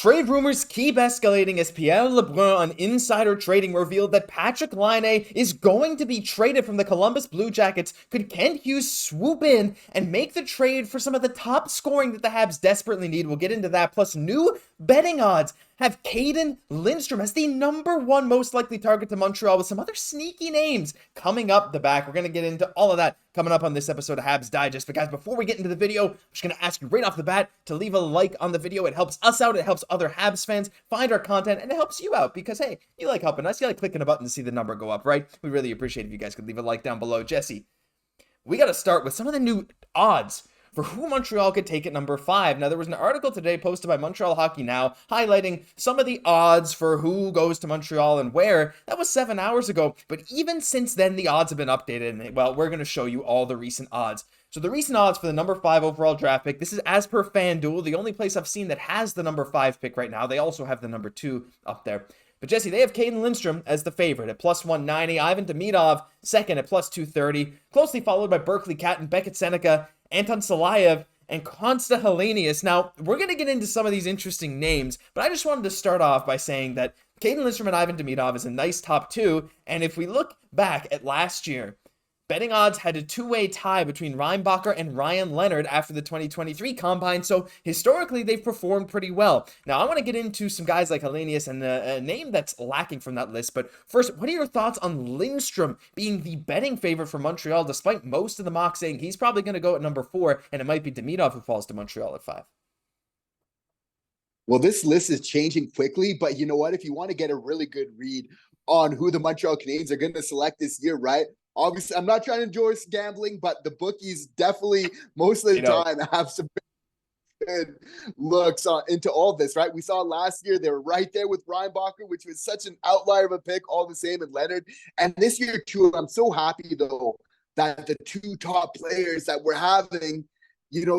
Trade rumors keep escalating as Pierre LeBrun on Insider Trading revealed that Patrik Laine is going to be traded from the Columbus Blue Jackets. Could Kent Hughes swoop in and make the trade for some of the top scoring that the Habs desperately need? We'll get into that. Plus, new betting odds have Kaiden Lindstrom as the #1 most likely target to Montreal, with some other sneaky names coming up the back. We're going to get into all of that coming up on this episode of Habs Digest. But guys, before we get into the video, I'm just going to ask you right off the bat to leave a like on the video. It helps us out. It helps other Habs fans find our content, and it helps you out because, hey, you like helping us. You like clicking a button to see the number go up, right? We really appreciate it if you guys could leave a like down below. Jesse, we got to start with some of the new odds for who Montreal could take at number 5. Now, there was an article today posted by Montreal Hockey Now highlighting some of the odds for who goes to Montreal and where. That was 7 hours ago, but even since then, the odds have been updated, and, well, we're going to show you all the recent odds. So the recent odds for the number 5 overall draft pick, this is as per FanDuel, the only place I've seen that has the number 5 pick right now. They also have the number 2 up there. But Jesse, they have Kaiden Lindstrom as the favorite at plus 190, Ivan Demidov second at plus 230, closely followed by Berkeley Catton, Beckett Seneca, Anton Salayev, and Konsta Helenius. Now, we're going to get into some of these interesting names, but I just wanted to start off by saying that Kaiden Lindstrom and Ivan Demidov is a nice top 2, and if we look back at last year, betting odds had a two-way tie between Reinbacher and Ryan Leonard after the 2023 Combine, so historically they've performed pretty well. Now, I want to get into some guys like Helenius and a name that's lacking from that list, but first, what are your thoughts on Lindstrom being the betting favorite for Montreal, despite most of the mocks saying he's probably going to go at number 4, and it might be Demidov who falls to Montreal at 5? Well, this list is changing quickly, but you know what? If you want to get a really good read on who the Montreal Canadiens are going to select this year, right? Obviously, I'm not trying to endorse gambling, but the bookies definitely most of the time have some good looks into all this, right? We saw last year they were right there with Reinbacher, which was such an outlier of a pick, all the same, and Leonard. And this year, too, I'm so happy, though, that the 2 top players that we're having,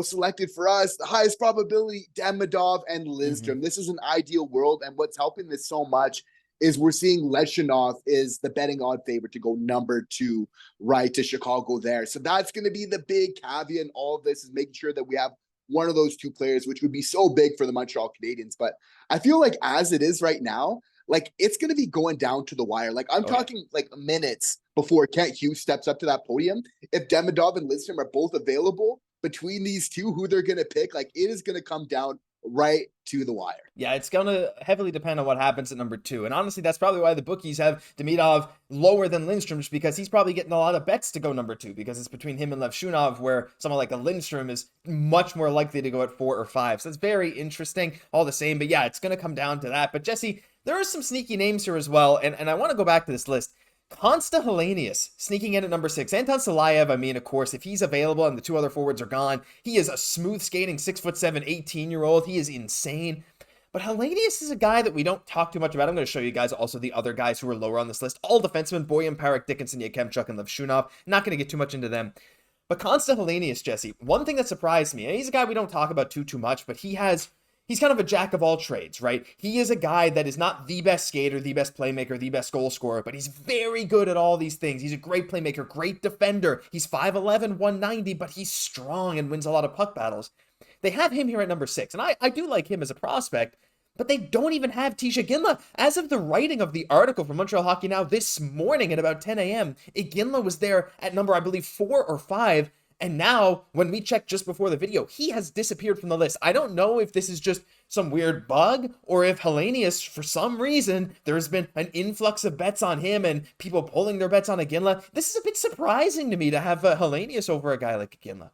selected for us, the highest probability, Demidov and Lindstrom. This is an ideal world, and what's helping this so much is we're seeing Leshunov is the betting odd favorite to go number 2 right to Chicago there. So that's going to be the big caveat in all of this, is making sure that we have one of those 2 players, which would be so big for the Montreal Canadiens. But I feel like as it is right now, like it's going to be going down to the wire. Like I'm talking like minutes before Kent Hughes steps up to that podium. If Demidov and Lindstrom are both available between these 2, who they're going to pick, like it is going to come down right to the wire. Yeah, it's going to heavily depend on what happens at number 2. And honestly, that's probably why the bookies have Demidov lower than Lindstrom, just because he's probably getting a lot of bets to go number 2, because it's between him and Levshunov, where someone like a Lindstrom is much more likely to go at 4 or 5. So it's very interesting all the same. But yeah, it's going to come down to that. But Jesse, there are some sneaky names here as well. And I want to go back to this list. Konsta Helenius sneaking in at number 6. Anton Salayev, I mean, of course, if he's available and the 2 other forwards are gone, he is a smooth skating 6'7", 18-year-old. He is insane. But Helenius is a guy that we don't talk too much about. I'm going to show you guys also the other guys who are lower on this list. All defensemen, Boyan, Parik, Dickinson, Yakemchuk, and Levshunov. Not going to get too much into them. But Konsta Helenius, Jesse, one thing that surprised me, and he's a guy we don't talk about too much, but he's kind of a jack of all trades, right? He is a guy that is not the best skater, the best playmaker, the best goal scorer, but he's very good at all these things. He's a great playmaker, great defender. He's 5'11", 190, but he's strong and wins a lot of puck battles. They have him here at number 6, and I do like him as a prospect, but they don't even have Tisha Iginla. As of the writing of the article from Montreal Hockey Now this morning at about 10 a.m., Iginla was there at number, I believe, 4 or 5, and now, when we checked just before the video, he has disappeared from the list. I don't know if this is just some weird bug, or if Helenius, for some reason, there's been an influx of bets on him and people pulling their bets on Iginla. This is a bit surprising to me to have Helenius over a guy like Iginla.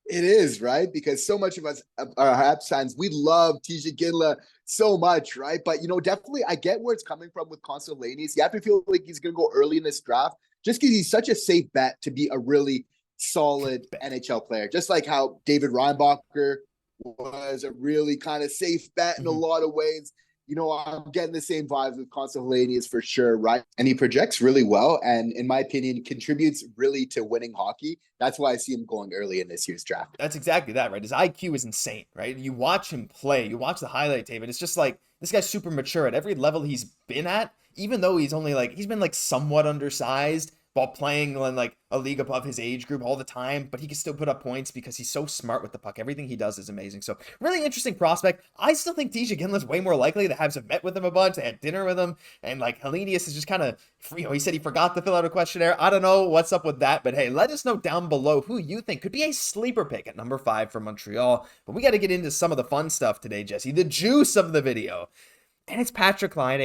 It is, right? Because so much of us, our Habs fans, we love Tisha Iginla so much, right? But, definitely I get where it's coming from with Konsta Helenius. You have to feel like he's going to go early in this draft, just because he's such a safe bet to be a really solid NHL player. Just like how David Reinbacher was a really kind of safe bet in a lot of ways. I'm getting the same vibes with Konsta Helenius for sure, right? And he projects really well, and in my opinion, contributes really to winning hockey. That's why I see him going early in this year's draft. That's exactly that, right? His IQ is insane, right? You watch him play, you watch the highlight tape, and it's just like, this guy's super mature at every level he's been at, even though he's been somewhat undersized. while playing in like a league above his age group all the time, but he can still put up points because he's so smart with the puck. Everything he does is amazing. So really interesting prospect. I still think TJ Ginla's way more likely. The Habs have met with him a bunch. They had dinner with him, and like Helenius is just kind of, he said he forgot to fill out a questionnaire. I don't know what's up with that, but hey, let us know down below who you think could be a sleeper pick at number 5 for Montreal. But we got to get into some of the fun stuff today, Jesse, the juice of the video. And it's Patrik Laine.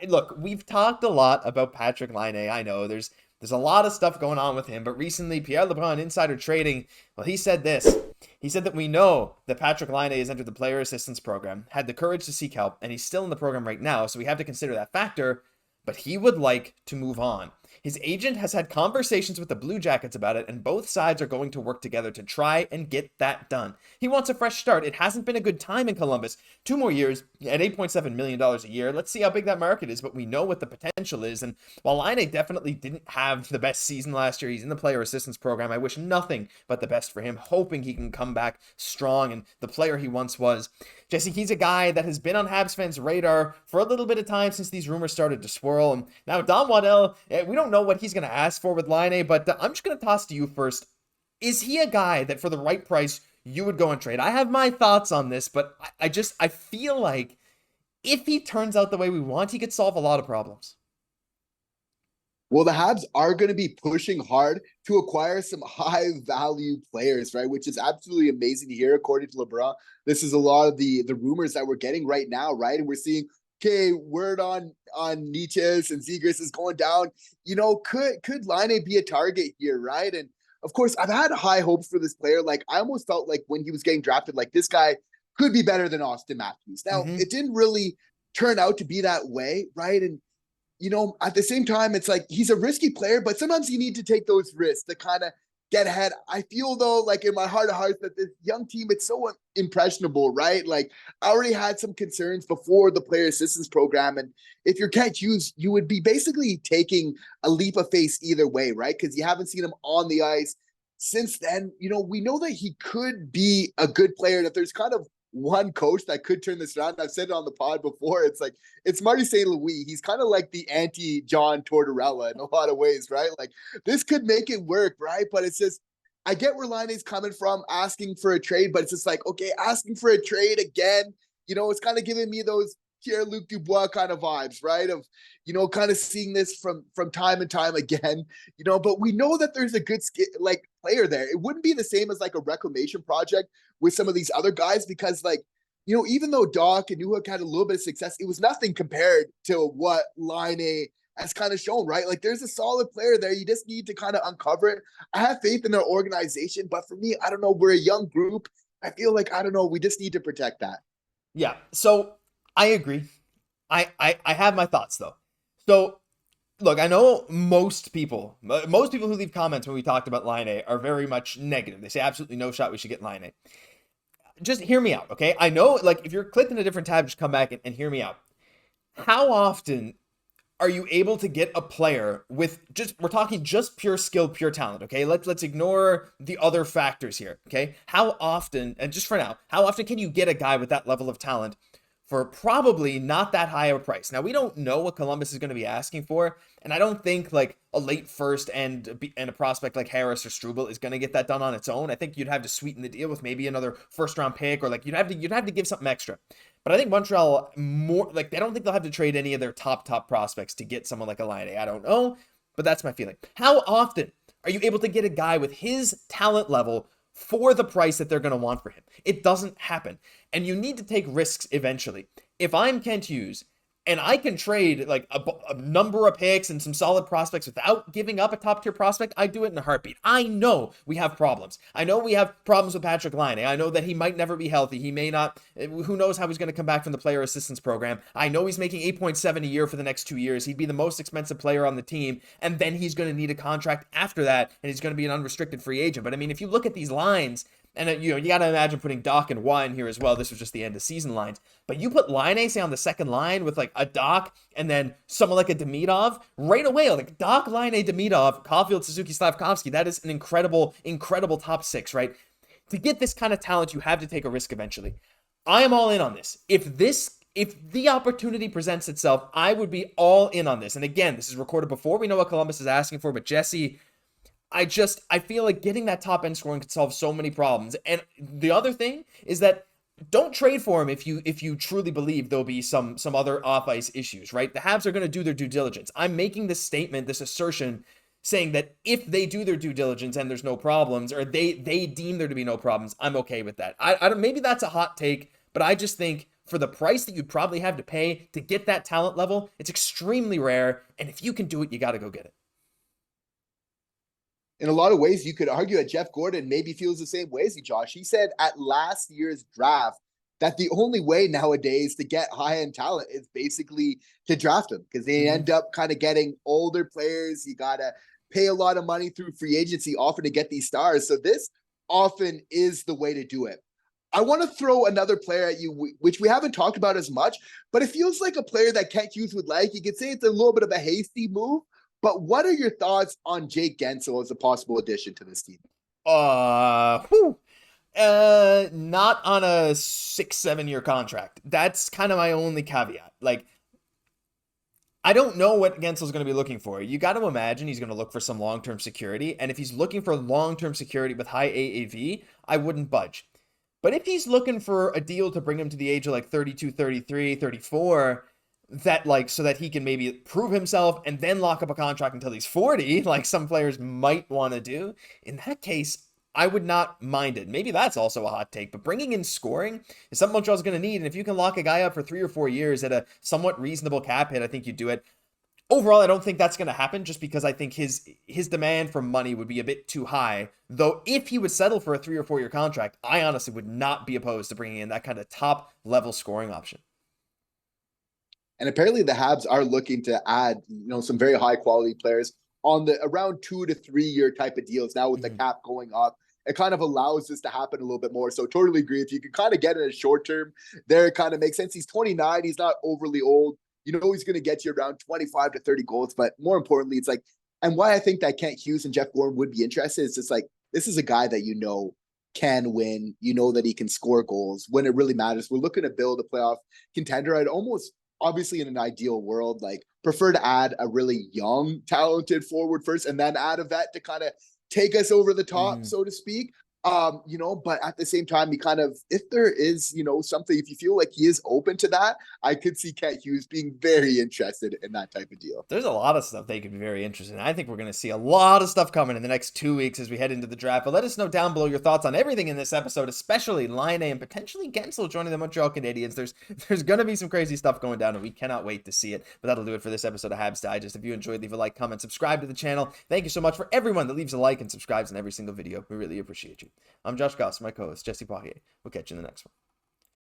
And look, we've talked a lot about Patrik Laine. I know there's a lot of stuff going on with him, but recently Pierre LeBrun, Insider Trading, well, he said this. He said that we know that Patrik Laine has entered the player assistance program, had the courage to seek help, and he's still in the program right now, so we have to consider that factor, but he would like to move on. His agent has had conversations with the Blue Jackets about it, and both sides are going to work together to try and get that done. He wants a fresh start. It hasn't been a good time in Columbus. 2 more years at $8.7 million a year. Let's see how big that market is, but we know what the potential is. And while Laine definitely didn't have the best season last year, he's in the player assistance program. I wish nothing but the best for him, hoping he can come back strong and the player he once was. Jesse, he's a guy that has been on Habs fans' radar for a little bit of time since these rumors started to swirl. And now Don Waddell, we don't know what he's going to ask for with Laine, but I'm just going to toss to you first. Is he a guy that for the right price you would go and trade? I have my thoughts on this, but I feel like if he turns out the way we want, he could solve a lot of problems. Well, the Habs are going to be pushing hard to acquire some high-value players, right? Which is absolutely amazing to hear, according to LeBron. This is a lot of the rumors that we're getting right now, right? And we're seeing, okay, word on Niches and Zegras is going down. You know, could Laine be a target here, right? And of course, I've had high hopes for this player. Like, I almost felt like when he was getting drafted, like this guy could be better than Austin Matthews. Now, it didn't really turn out to be that way, right? And you know, at the same time, it's like he's a risky player, but sometimes you need to take those risks to kind of get ahead. I feel though, like in my heart of hearts, that this young team, it's so impressionable, right? Like I already had some concerns before the player assistance program. And if you're Kent Hughes, you would be basically taking a leap of faith either way, right? Because you haven't seen him on the ice since then. You know, we know that he could be a good player, that there's kind of one coach that could turn this around. I've said it on the pod before. It's like, it's Marty St. Louis. He's kind of like the anti-John Tortorella in a lot of ways, right? Like this could make it work, right? But it's just, I get where Laine's coming from asking for a trade, but it's just like, okay, asking for a trade again, you know, it's kind of giving me those Pierre-Luc Dubois kind of vibes, right? Of, you know, kind of seeing this from time and time again, you know, but we know that there's a good player there. It wouldn't be the same as like a reclamation project with some of these other guys, because like, you know, even though Dach and Newhook had a little bit of success, it was nothing compared to what Laine has kind of shown, right? Like there's a solid player there. You just need to kind of uncover it. I have faith in their organization, but for me, I don't know, we're a young group. I feel like, I don't know, we just need to protect that. Yeah. So I agree. I have my thoughts though. So look, I know most people who leave comments when we talked about Laine are very much negative. They say absolutely no shot we should get Laine. Just hear me out, okay? I know, like, if you're clicking a different tab, just come back and hear me out. How often are you able to get a player with we're talking just pure skill, pure talent, okay? Let's ignore the other factors here, okay? How often, and just for now, how often can you get a guy with that level of talent for probably not that high of a price? Now, we don't know what Columbus is going to be asking for, and I don't think like a late first and a prospect like Harris or Struble is going to get that done on its own. I think you'd have to sweeten the deal with maybe another first round pick, or like you'd have to give something extra. But I think Montreal more like, I don't think they'll have to trade any of their top prospects to get someone like a Laine. I don't know, but that's my feeling. How often are you able to get a guy with his talent level for the price that they're going to want for him? It doesn't happen. And you need to take risks eventually. If I'm Kent Hughes and I can trade like a number of picks and some solid prospects without giving up a top tier prospect, I do it in a heartbeat. I know we have problems. I know we have problems with Patrik Laine. I know that he might never be healthy. He may not. Who knows how he's going to come back from the player assistance program. I know he's making $8.7 a year for the next 2 years. He'd be the most expensive player on the team. And then he's going to need a contract after that. And he's going to be an unrestricted free agent. But I mean, if you look at these lines, and you got to imagine putting Dach and Owen here as well. This was just the end of season lines. But you put Laine, say, on the second line with like a Dach and then someone like a Demidov right away. Like Dach, Laine, Demidov, Caufield, Suzuki, Slafkovsky. That is an incredible top six, right? To get this kind of talent, you have to take a risk eventually. I am all in on this. If this If the opportunity presents itself, I would be all in on this. And again, this is recorded before we know what Columbus is asking for, but Jesse, I feel like getting that top end scoring could solve so many problems. And the other thing is that don't trade for him if you truly believe there'll be some other off ice issues, right? The Habs are going to do their due diligence. I'm making this statement, this assertion, saying that if they do their due diligence and there's no problems, or they deem there to be no problems, I'm okay with that. I don't, maybe that's a hot take, but I just think for the price that you'd probably have to pay to get that talent level, it's extremely rare. And if you can do it, you got to go get it. In a lot of ways, you could argue that Jeff Gordon maybe feels the same way as you, Josh. He said at last year's draft that the only way nowadays to get high-end talent is basically to draft them, because they end up kind of getting older players. You got to pay a lot of money through free agency often to get these stars. So this often is the way to do it. I want to throw another player at you, which we haven't talked about as much, but it feels like a player that Kent Hughes would like. You could say it's a little bit of a hasty move, but what are your thoughts on Jake Guentzel as a possible addition to this team? Not on a 6-7 year contract. That's kind of my only caveat. Like, I don't know what Guentzel's going to be looking for. You got to imagine he's going to look for some long-term security. And if he's looking for long-term security with high AAV, I wouldn't budge. But if he's looking for a deal to bring him to the age of like 32, 33, 34, that like, so that he can maybe prove himself and then lock up a contract until he's 40, like some players might want to do, in that case, I would not mind it. Maybe that's also a hot take, but bringing in scoring is something Montreal's going to need. And if you can lock a guy up for 3 or 4 years at a somewhat reasonable cap hit, I think you do it. Overall, I don't think that's going to happen, just because I think his demand for money would be a bit too high. Though if he would settle for a 3 or 4 year contract, I honestly would not be opposed to bringing in that kind of top level scoring option. And apparently the Habs are looking to add, some very high quality players on the around 2 to 3 year type of deals. Now with the cap going up, it kind of allows this to happen a little bit more. So totally agree. If you can kind of get it in a short term there, it kind of makes sense. He's 29. He's not overly old. He's going to get you around 25 to 30 goals. But more importantly, it's like, and why I think that Kent Hughes and Jeff Gordon would be interested is just like, this is a guy that can win, that he can score goals when it really matters. We're looking to build a playoff contender. I'd almost, obviously in an ideal world, like prefer to add a really young, talented forward first and then add a vet to kind of take us over the top, so to speak. But at the same time, if there is, something, if you feel like he is open to that, I could see Kent Hughes being very interested in that type of deal. There's a lot of stuff they could be very interested in. I think we're going to see a lot of stuff coming in the next 2 weeks as we head into the draft. But let us know down below your thoughts on everything in this episode, especially Laine and potentially Guentzel joining the Montreal Canadiens. There's going to be some crazy stuff going down, and we cannot wait to see it. But that'll do it for this episode of Habs Digest. If you enjoyed, leave a like, comment, subscribe to the channel. Thank you so much for everyone that leaves a like and subscribes in every single video. We really appreciate you. I'm Josh Gosse, my co-host, Jesse Poirier. We'll catch you in the next one.